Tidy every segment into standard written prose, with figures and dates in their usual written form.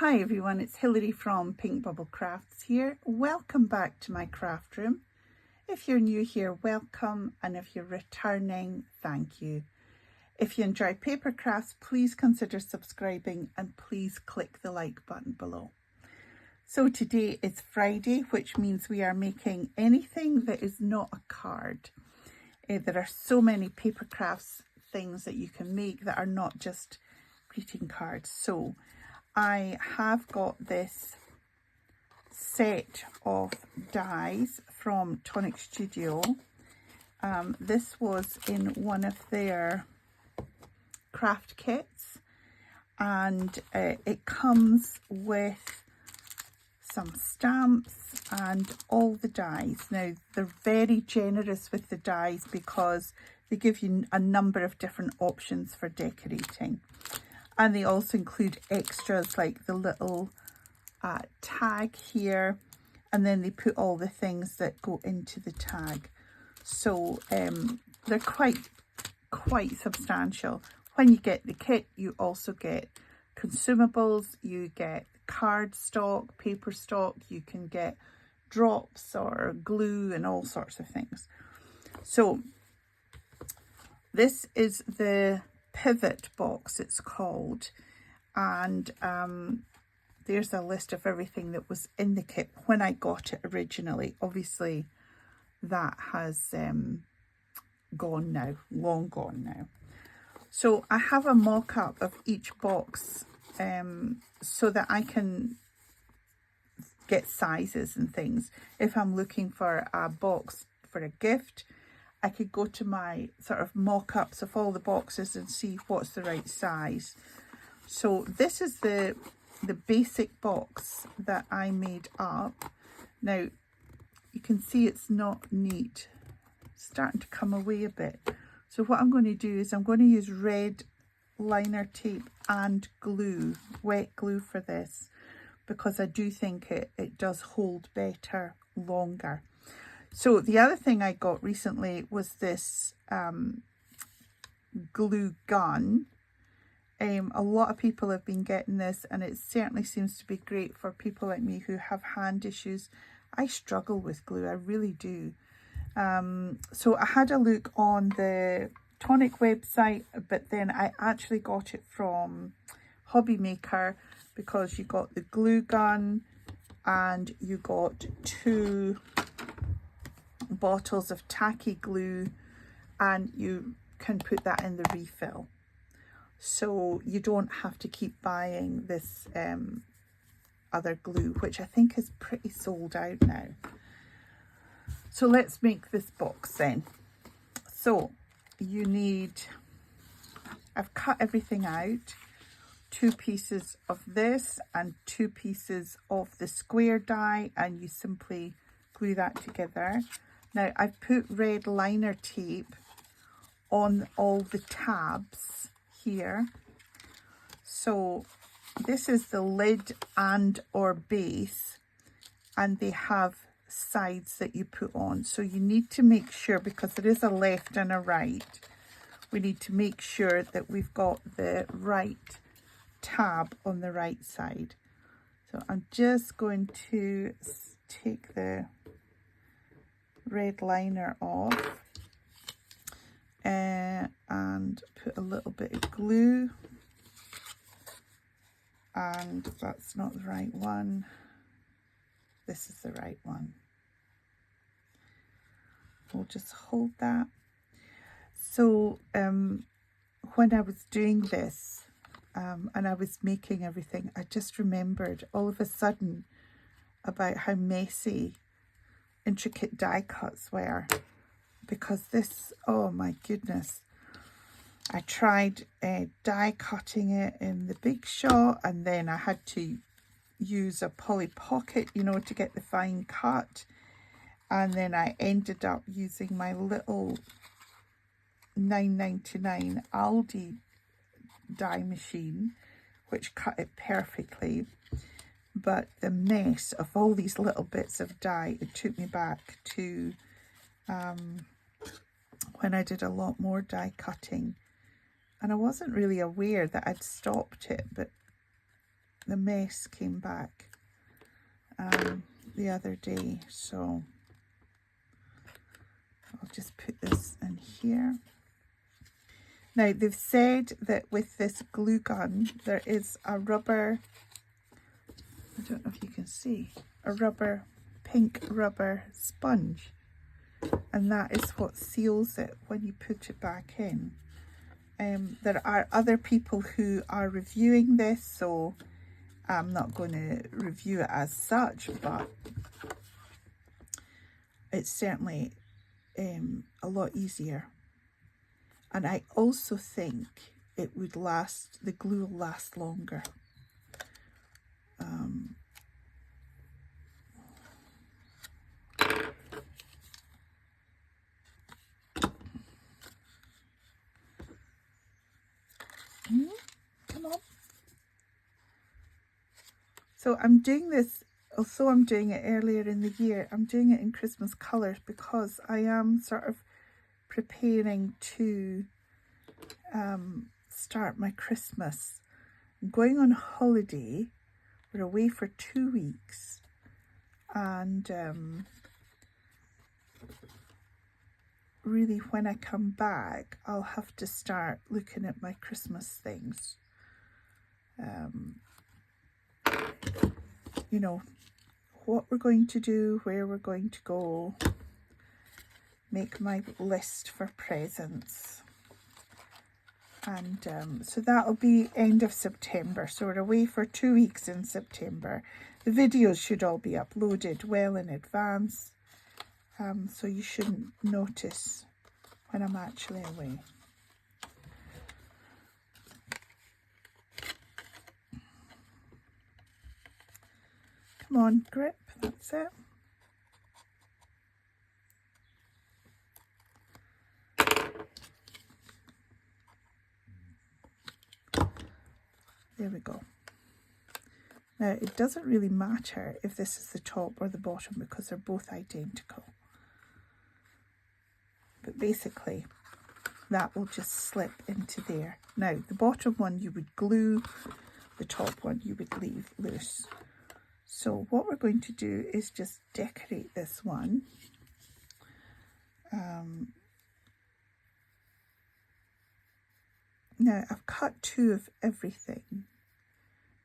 Hi everyone, it's Hilary from Pink Bubble Crafts here. Welcome back to my craft room. If you're new here, welcome, and if you're returning, thank you. If you enjoy paper crafts, please consider subscribing and please click the like button below. So today is Friday, which means we are making anything that is not a card. There are so many paper crafts things that you can make that are not just greeting cards. So I have got this set of dies from Tonic Studio. This was in one of their craft kits, and it comes with some stamps and all the dies. Now they're very generous with the dies because they give you a number of different options for decorating. And they also include extras like the little tag here, and then they put all the things that go into the tag. So they're quite substantial. When you get the kit, you also get consumables, you get card stock, paper stock, you can get drops or glue and all sorts of things. So this is the Pivot Box, it's called, and there's a list of everything that was in the kit when I got it originally. Obviously that has gone now, long gone now. So I have a mock-up of each box so that I can get sizes and things. If I'm looking for a box for a gift, I could go to my sort of mock-ups of all the boxes and see what's the right size. So this is the basic box that I made up. Now you can see it's not neat, it's starting to come away a bit. So what I'm going to do is I'm going to use red liner tape and glue, wet glue for this, because I do think it does hold better longer. So the other thing I got recently was this glue gun. A lot of people have been getting this, and it certainly seems to be great for people like me who have hand issues. I struggle with glue, I really do. So I had a look on the Tonic website, but then I actually got it from Hobby Maker because you got the glue gun and you got 2 bottles of tacky glue, and you can put that in the refill, so you don't have to keep buying this other glue, which I think is pretty sold out now. So let's make this box then. So you need, I've cut everything out, 2 pieces of this and 2 pieces of the square die, and you simply glue that together. Now I've put red liner tape on all the tabs here. So this is the lid and or base, and they have sides that you put on. So you need to make sure, because there is a left and a right, we need to make sure that we've got the right tab on the right side. So I'm just going to take the red liner off and put a little bit of glue, and that's not the right one, this is the right one. We'll just hold that. So when I was doing this and I was making everything, I just remembered all of a sudden about how messy intricate die cuts were, because this, oh my goodness, I tried die cutting it in the Big Shot, and then I had to use a Polly Pocket, you know, to get the fine cut, and then I ended up using my little $9.99 Aldi die machine, which cut it perfectly. But the mess of all these little bits of die, it took me back to when I did a lot more die cutting, and I wasn't really aware that I'd stopped it, but the mess came back the other day, so I'll just put this in here. Now they've said that with this glue gun there is a rubber, I don't know if you can see, a rubber, pink rubber sponge, and that is what seals it when you put it back in. There are other people who are reviewing this, so I'm not going to review it as such, but it's certainly a lot easier. And I also think it would last, the glue will last longer. Come on. So I'm doing this, although I'm doing it earlier in the year, I'm doing it in Christmas colours because I am sort of preparing to start my Christmas. I'm going on holiday. We're away for 2 weeks, and really when I come back I'll have to start looking at my Christmas things. You know, what we're going to do, where we're going to go, make my list for presents. And so that'll be end of September. So we're away for 2 weeks in September. The videos should all be uploaded well in advance. So you shouldn't notice when I'm actually away. Come on, grip, that's it. There we go. Now it doesn't really matter if this is the top or the bottom because they're both identical. But basically that will just slip into there. Now the bottom one you would glue, the top one you would leave loose. So what we're going to do is just decorate this one. Now I've cut 2 of everything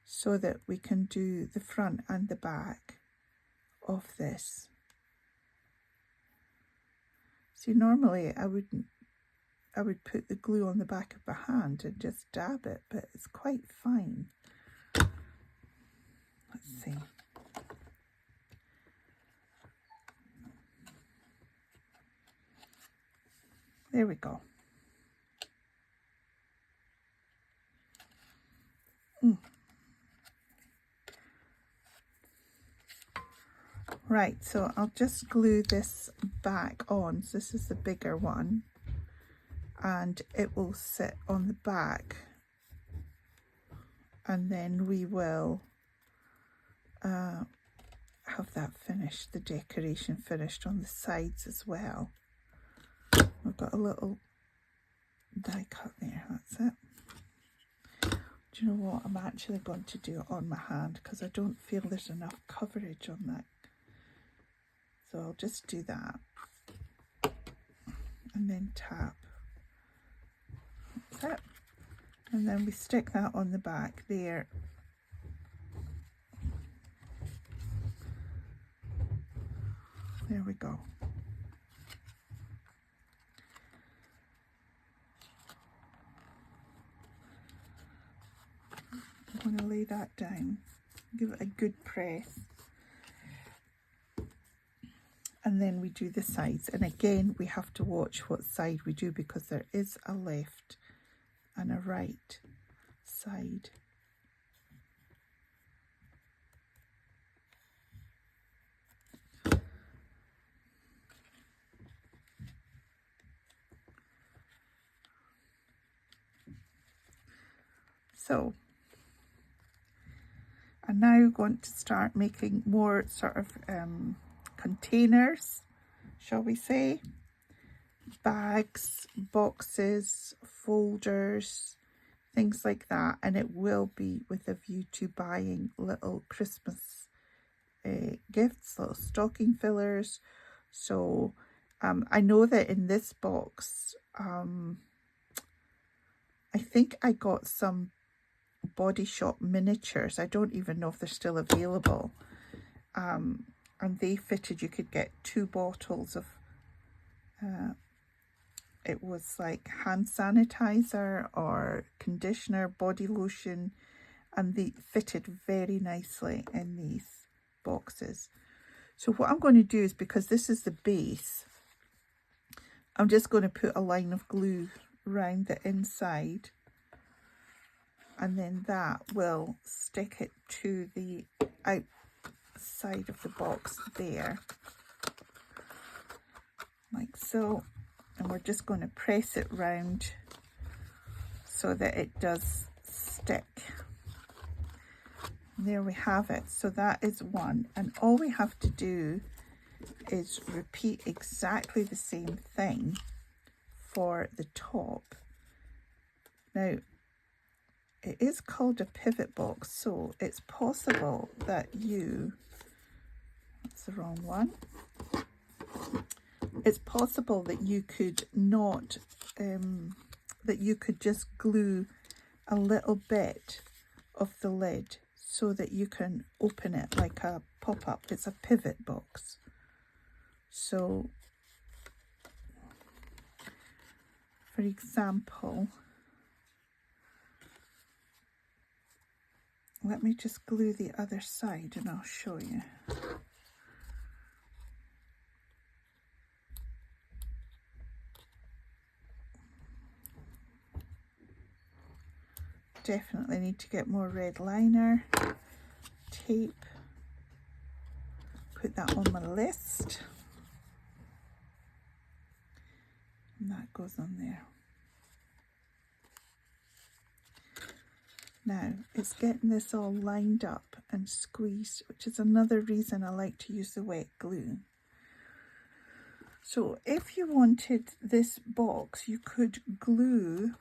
so that we can do the front and the back of this. See, normally I would put the glue on the back of my hand and just dab it, but it's quite fine. Let's see. There we go. Right, so I'll just glue this back on. So this is the bigger one, and it will sit on the back, and then we will have that finished, the decoration finished on the sides as well. We've got a little die cut there, that's it. Do you know what, I'm actually going to do it on my hand because I don't feel there's enough coverage on that. So I'll just do that and then tap. That's it. And then we stick that on the back there. There we go. I'm going to lay that down, give it a good press. And then we do the sides, and again we have to watch what side we do because there is a left and a right side. So I'm now going to start making more sort of containers, shall we say, bags, boxes, folders, things like that. And it will be with a view to buying little Christmas gifts, little stocking fillers. So I know that in this box, I think I got some Body Shop miniatures. I don't even know if they're still available. And they fitted, you could get 2 bottles of, it was like hand sanitizer or conditioner, body lotion, and they fitted very nicely in these boxes. So what I'm going to do is, because this is the base, I'm just going to put a line of glue around the inside, and then that will stick it to the outside of the box there, like so. And we're just going to press it round so that it does stick. And there we have it. So that is one, and all we have to do is repeat exactly the same thing for the top. Now, it is called a pivot box, so it's possible that that's the wrong one. It's possible that you could not, that you could just glue a little bit of the lid so that you can open it like a pop-up. It's a pivot box. So, for example, let me just glue the other side and I'll show you. Definitely need to get more red liner, tape, put that on my list, and that goes on there. Now it's getting this all lined up and squeezed, which is another reason I like to use the wet glue. So if you wanted this box, you could glue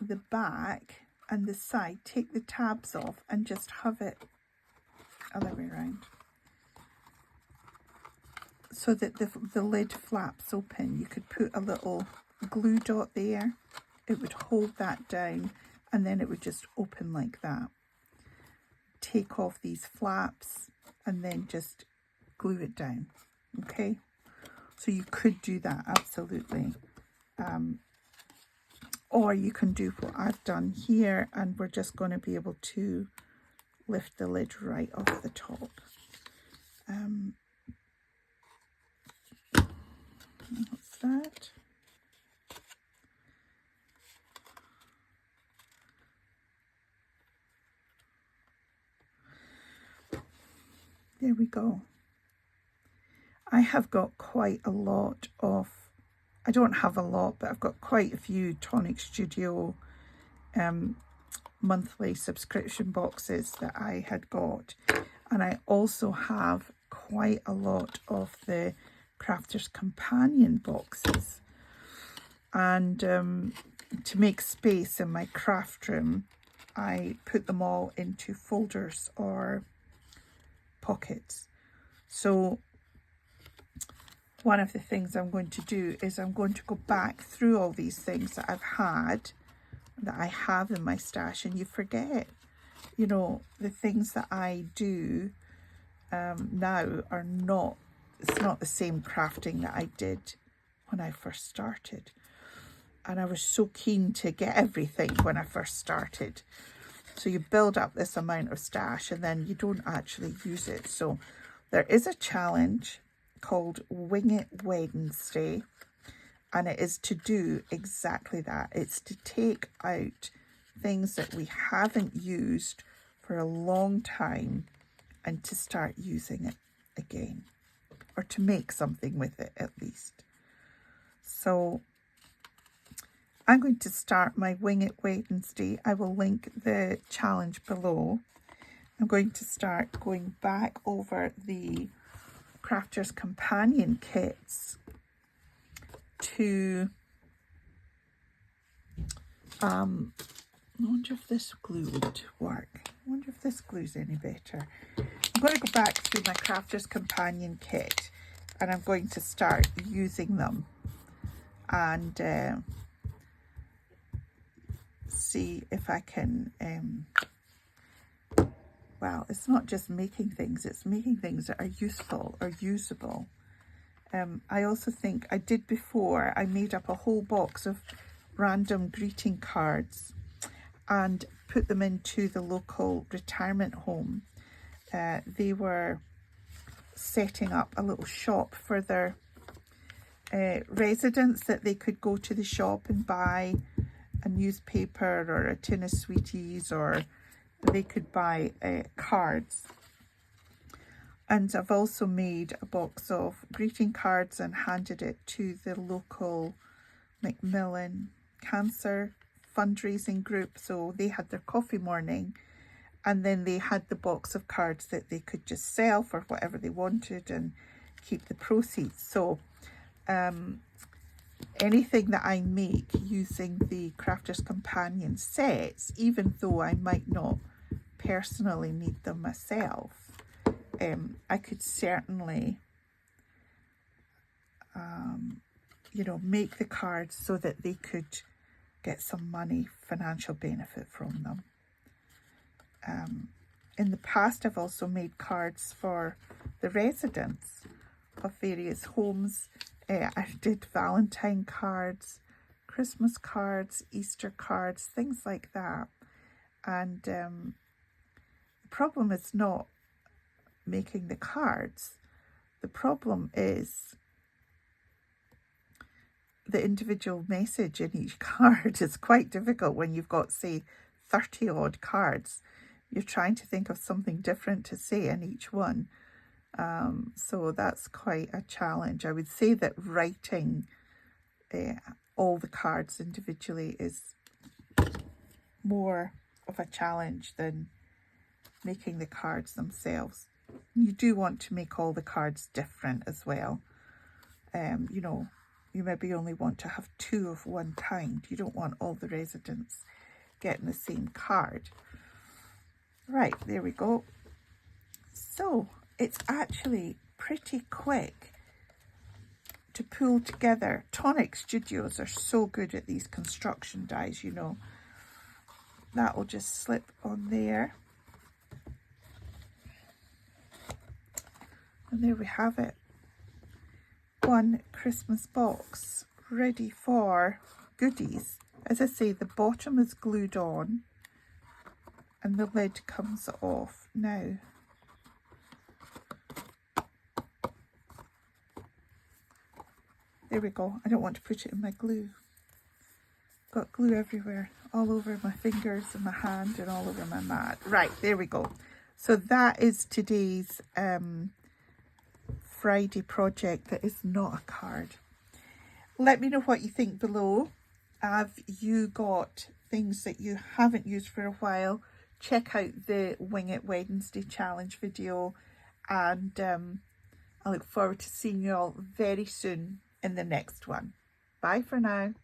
the back and the side, take the tabs off and just have it other way around so that the lid flaps open. You could put a little glue dot there, it would hold that down, and then it would just open like that. Take off these flaps and then just glue it down. Okay, so you could do that, absolutely. Or you can do what I've done here, and we're just going to be able to lift the lid right off the top. What's that? There we go. I have got quite a lot of, I don't have a lot, but I've got quite a few Tonic Studio monthly subscription boxes that I had got. And I also have quite a lot of the Crafter's Companion boxes. And to make space in my craft room, I put them all into folders or pockets. So one of the things I'm going to do is I'm going to go back through all these things that I've had, that I have in my stash, and you forget, you know, the things that I do now are not, it's not the same crafting that I did when I first started. And I was so keen to get everything when I first started. So you build up this amount of stash and then you don't actually use it. So there is a challenge called Wing It Wednesday, and it is to do exactly that. It's to take out things that we haven't used for a long time and to start using it again, or to make something with it at least. So I'm going to start my Wing It Wednesday. I will link the challenge below. I'm going to start going back over the Crafter's Companion kits to I wonder if this glue would work. I wonder if this glue's any better. I'm going to go back through my Crafter's Companion kit and I'm going to start using them and see if I can, well, it's not just making things, it's making things that are useful or usable. I also think I did before, I made up a whole box of random greeting cards and put them into the local retirement home. They were setting up a little shop for their residents, that they could go to the shop and buy a newspaper or a tin of sweeties, or they could buy cards. And I've also made a box of greeting cards and handed it to the local Macmillan Cancer fundraising group. So they had their coffee morning and then they had the box of cards that they could just sell for whatever they wanted and keep the proceeds. So anything that I make using the Crafter's Companion sets, even though I might not personally need them myself, I could certainly you know, make the cards so that they could get some money, financial benefit from them. In the past, I've also made cards for the residents of various homes. I did Valentine cards, Christmas cards, Easter cards, things like that. And the problem is not making the cards. The problem is the individual message in each card. Is quite difficult when you've got, say, 30 odd cards. You're trying to think of something different to say in each one. So that's quite a challenge. I would say that writing all the cards individually is more of a challenge than making the cards themselves. You do want to make all the cards different as well. You know, you maybe only want to have 2 of one kind. You don't want all the residents getting the same card. Right, there we go. So it's actually pretty quick to pull together. Tonic Studios are so good at these construction dies, you know. That will just slip on there. And there we have it. One Christmas box ready for goodies. As I say, the bottom is glued on and the lid comes off now. There we go. I don't want to put it in my glue. Got glue everywhere, all over my fingers and my hand and all over my mat. Right, there we go. So that is today's Friday project that is not a card. Let me know what you think below. Have you got things that you haven't used for a while? Check out the Wing It Wednesday challenge video, and I look forward to seeing you all very soon in the next one. Bye for now.